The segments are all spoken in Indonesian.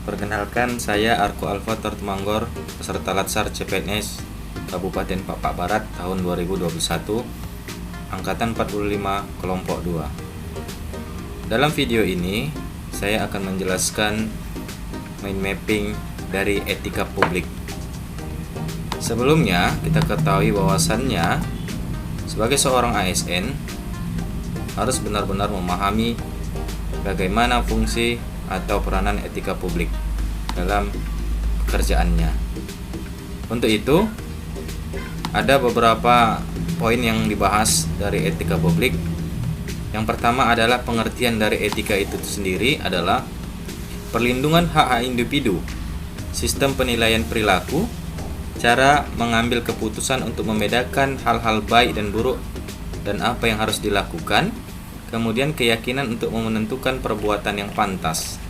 Perkenalkan, saya Arko Alfator Tumanggor, peserta Latsar CPNS Kabupaten Papak Barat tahun 2021, Angkatan 45, Kelompok 2. Dalam video ini, saya akan menjelaskan mind mapping dari etika publik. Sebelumnya, kita ketahui bahwasannya sebagai seorang ASN harus benar-benar memahami bagaimana fungsi atau peranan etika publik dalam pekerjaannya. Untuk itu, ada beberapa poin yang dibahas dari etika publik. Yang pertama adalah pengertian dari etika itu sendiri adalah perlindungan hak-hak individu, sistem penilaian perilaku, cara mengambil keputusan untuk membedakan hal-hal baik dan buruk dan apa yang harus dilakukan, kemudian keyakinan untuk menentukan perbuatan yang pantas.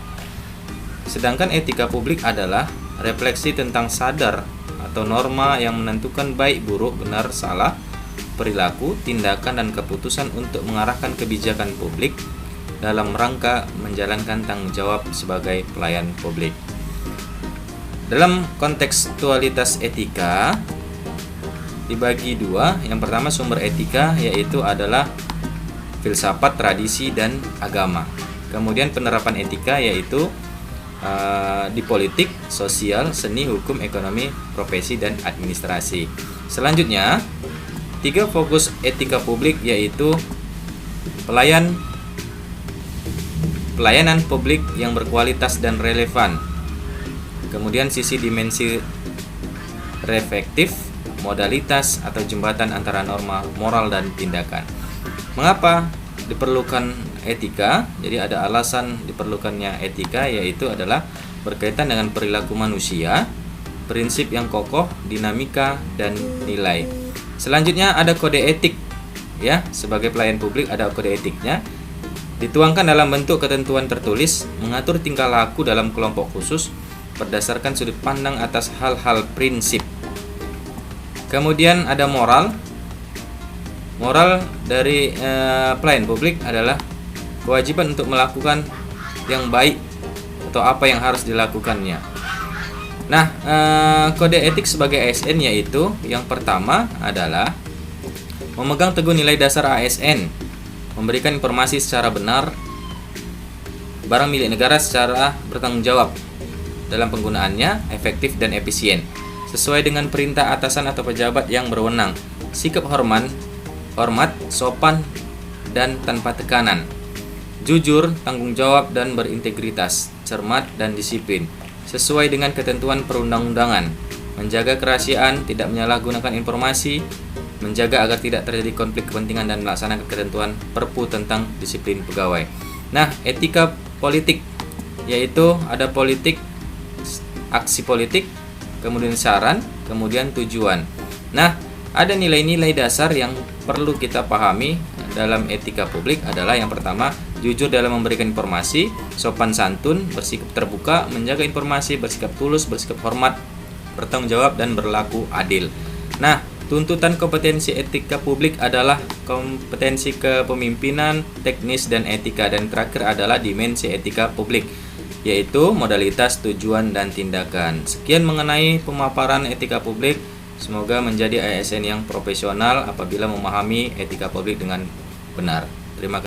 Sedangkan etika publik adalah refleksi tentang sadar atau norma yang menentukan baik, buruk, benar, salah, perilaku, tindakan, dan keputusan untuk mengarahkan kebijakan publik dalam rangka menjalankan tanggung jawab sebagai pelayan publik. Dalam kontekstualitas etika dibagi dua. Yang pertama, sumber etika, yaitu adalah filsafat, tradisi, dan agama. Kemudian penerapan etika yaitu di politik, sosial, seni, hukum, ekonomi, profesi, dan administrasi. Selanjutnya, 3 fokus etika publik yaitu pelayanan publik yang berkualitas dan relevan. Kemudian sisi dimensi reflektif, modalitas atau jembatan antara norma, moral, dan tindakan. Mengapa diperlukan etika? Jadi ada alasan diperlukannya etika, yaitu adalah berkaitan dengan perilaku manusia, prinsip yang kokoh, dinamika, dan nilai. Selanjutnya ada kode etik. Ya, sebagai pelayan publik ada kode etiknya. Dituangkan dalam bentuk ketentuan tertulis, mengatur tingkah laku dalam kelompok khusus berdasarkan sudut pandang atas hal-hal prinsip. Kemudian ada moral. Moral dari pelayan publik adalah kewajiban untuk melakukan yang baik atau apa yang harus dilakukannya. Nah, kode etik sebagai ASN yaitu yang pertama adalah memegang teguh nilai dasar ASN, memberikan informasi secara benar, barang milik negara secara bertanggung jawab dalam penggunaannya, efektif dan efisien, sesuai dengan perintah atasan atau pejabat yang berwenang, sikap hormat, sopan, dan tanpa tekanan, jujur, tanggung jawab, dan berintegritas, cermat, dan disiplin, sesuai dengan ketentuan perundang-undangan, menjaga kerahasiaan, tidak menyalahgunakan informasi, menjaga agar tidak terjadi konflik kepentingan, dan melaksanakan ketentuan Perpu tentang disiplin pegawai. Nah, etika politik yaitu ada politik, aksi politik, kemudian saran, kemudian tujuan. Nah, ada nilai-nilai dasar yang perlu kita pahami dalam etika publik adalah yang pertama, jujur dalam memberikan informasi, sopan santun, bersikap terbuka, menjaga informasi, bersikap tulus, bersikap hormat, bertanggung jawab, dan berlaku adil. Nah, tuntutan kompetensi etika publik adalah kompetensi kepemimpinan, teknis, dan etika. Dan terakhir adalah dimensi etika publik, yaitu modalitas, tujuan, dan tindakan. Sekian mengenai pemaparan etika publik. Semoga menjadi ASN yang profesional apabila memahami etika publik dengan benar. Terima kasih.